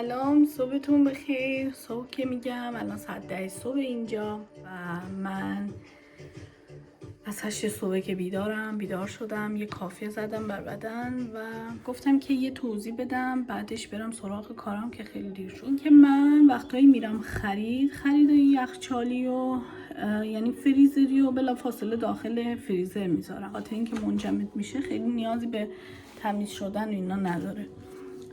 سلام، صبحتون بخیر. صبح که میگم الان ساعت 10 صبح اینجا و من از 8 صبح که بیدار شدم، یه کافی زدم بر بدن و گفتم که یه توضیح بدم بعدش برم سراغ کارم که خیلی دیر شد. که من وقتایی میرم خرید یخچالی و یعنی فریزری و بلا فاصله داخل فریزر میذارم، خاطر اینکه منجمد میشه، خیلی نیازی به تمیز شدن اینا نداره.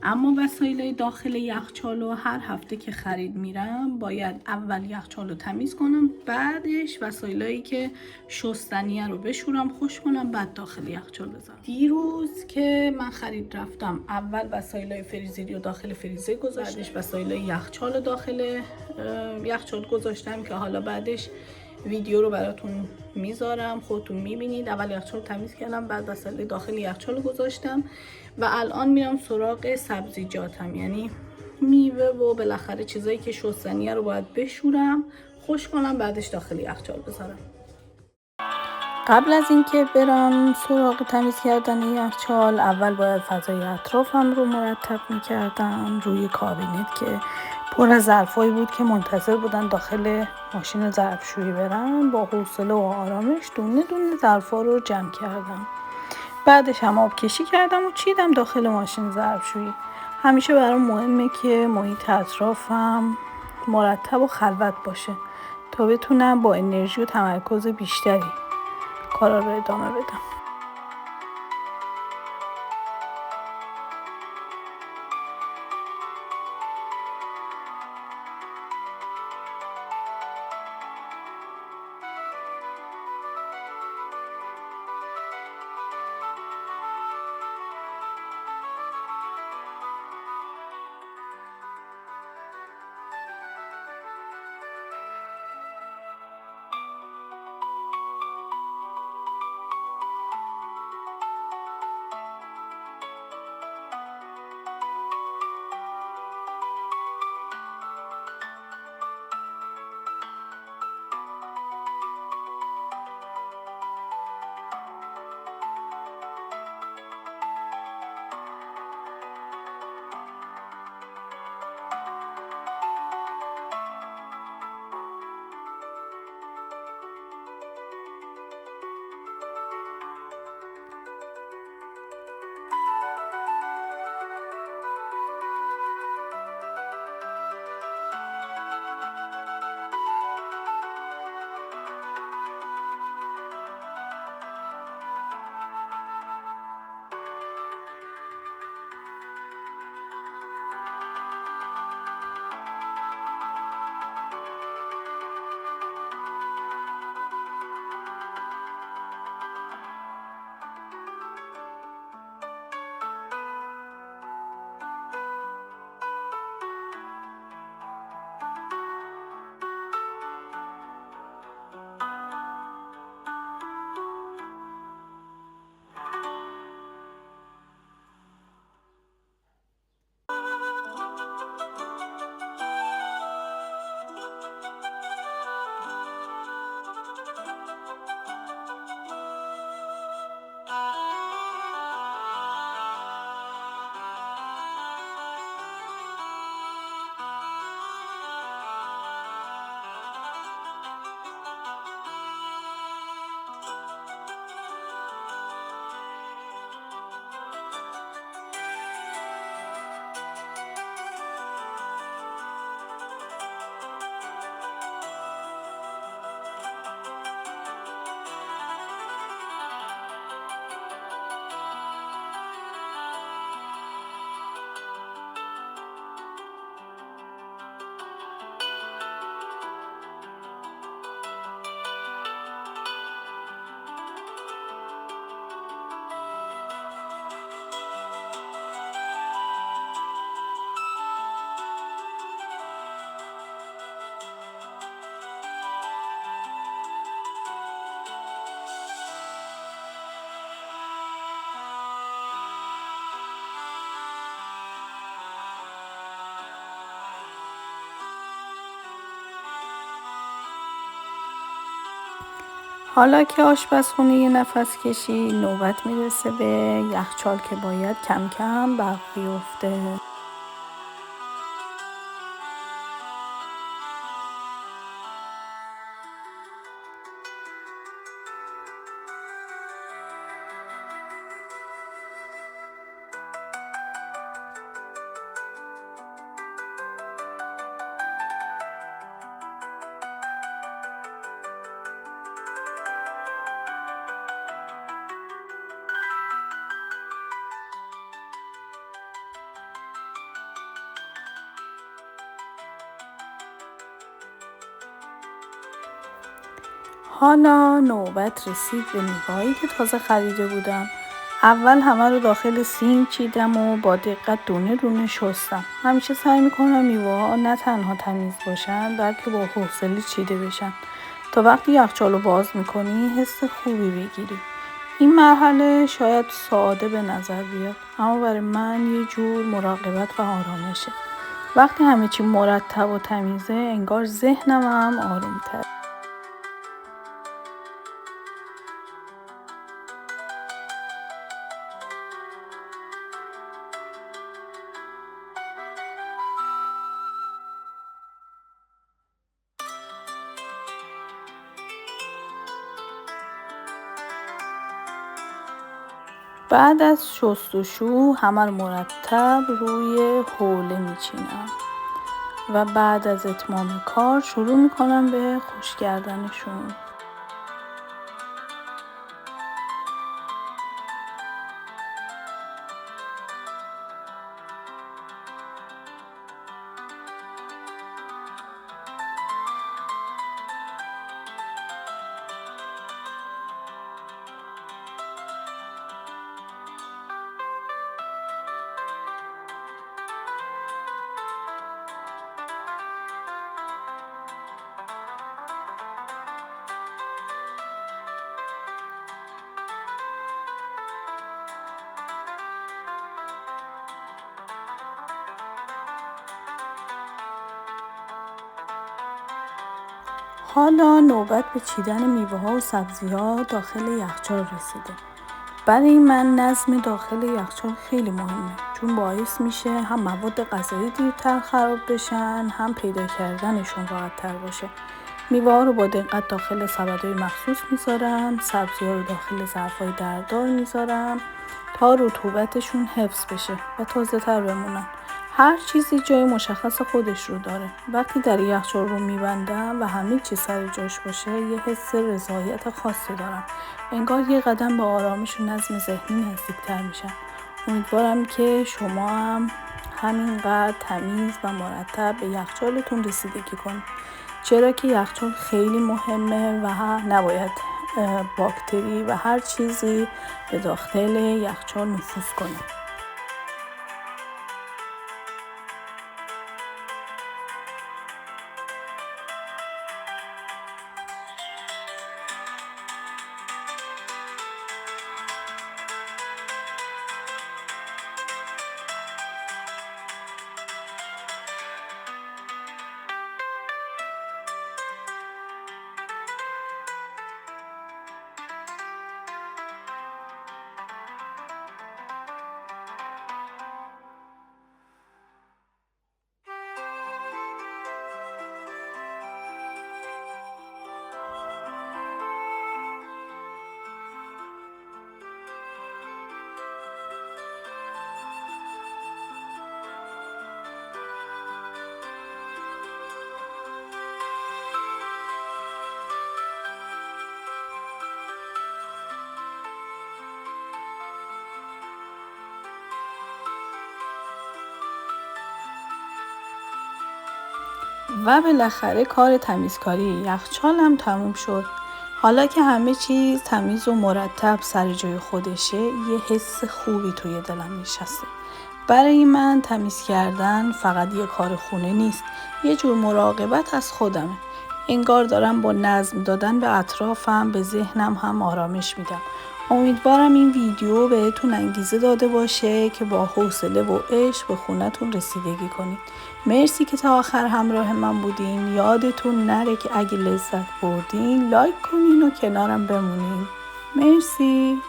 اما وسایل داخل یخچال رو هر هفته که خرید میرم باید اول یخچال رو تمیز کنم، بعدش وسایلایی که شستنیه رو بشورم، خوش کنم، بعد داخل یخچال بذارم. دیروز که من خرید رفتم، اول وسایل فریزری رو داخل فریزر گذاشتم، بعدش وسایل یخچال رو داخل یخچال گذاشتم که حالا بعدش ویدیو رو براتون میذارم، خودتون میبینید. اول یخچال تمیز کردم، بعد وسایل داخل یخچال گذاشتم و الان میرم سراغ سبزیجاتم، یعنی میوه و بالاخره چیزایی که شستنیه رو باید بشورم، خوش کنم، بعدش داخل یخچال بذارم. قبل از اینکه برم سراغ تمیز کردن یخچال، اول باید فضای اطرافم رو مرتب میکردم روی کابینت که پر از ظرفایی بود که منتظر بودن داخل ماشین ظرفشویی برن. با حوصله و آرامش دونه دونه ظرفا رو جمع کردم. بعدش هم آب کشی کردم و چیدم داخل ماشین ظرفشویی. همیشه برام مهمه که محیط اطرافم مرتب و خلوت باشه تا بتونم با انرژی و تمرکز بیشتری کارا رو ادامه بدم. حالا که آشپزخونه یه نفس کشی، نوبت میرسه به یخچال که باید کم کم برق بیفته. حالا نوبت رسید به میوه‌هایی که تازه خریده بودم. اول همه رو داخل سینک چیدم و با دقت دونه دونه شستم. همیشه سعی میکنم میوه‌ها نه تنها تمیز باشن بلکه با حوصله چیده بشن تا وقتی یخچال رو باز میکنی حس خوبی بگیری. این مرحله شاید ساده به نظر بیاد اما برای من یه جور مراقبت و آرامشه. وقتی همه چی مرتب و تمیزه انگار ذهنم هم آروم‌تره. بعد از شستشو همه رو مرتب روی حوله میچینم و بعد از اتمام کار شروع میکنم به خشک کردنشون. حالا نوبت به چیدن میوه ها و سبزی ها داخل یخچال رسیده. برای من نظم داخل یخچال خیلی مهمه چون باعث میشه هم مواد غذایی دیرتر خراب بشن هم پیدا کردنشون راحت تر باشه. میوه ها رو با دقت داخل سبدهای مخصوص میذارم، سبزی ها رو داخل ظرفای دردار میذارم تا رطوبتشون حفظ بشه و تازه تر بمونن. هر چیزی جای مشخص خودش رو داره. وقتی در یخچال رو میبندم و همه چیز سر جاش باشه یه حس رضایت خاصی دارم. انگار یه قدم به آرامش و نظم ذهنی نزدیکتر میشم. امیدوارم که شما هم همینقدر تمیز و مرتب به یخچالتون رسیدگی کنید. چرا که یخچال خیلی مهمه و نباید باکتری و هر چیزی به داخل یخچال نفوذ کنه. و بالاخره کار تمیزکاری یخچال هم تموم شد. حالا که همه چیز تمیز و مرتب سر جای خودشه یه حس خوبی توی دلم نشسته. برای من تمیز کردن فقط یه کار خونه نیست، یه جور مراقبت از خودمه. انگار دارم با نظم دادن به اطرافم به ذهنم هم آرامش میدم. امیدوارم این ویدیو بهتون انگیزه داده باشه که با حوصله و عشق به خونتون رسیدگی کنید. مرسی که تا آخر همراه من بودین. یادتون نره که اگه لذت بردین لایک کنین و کنارم بمونین. مرسی.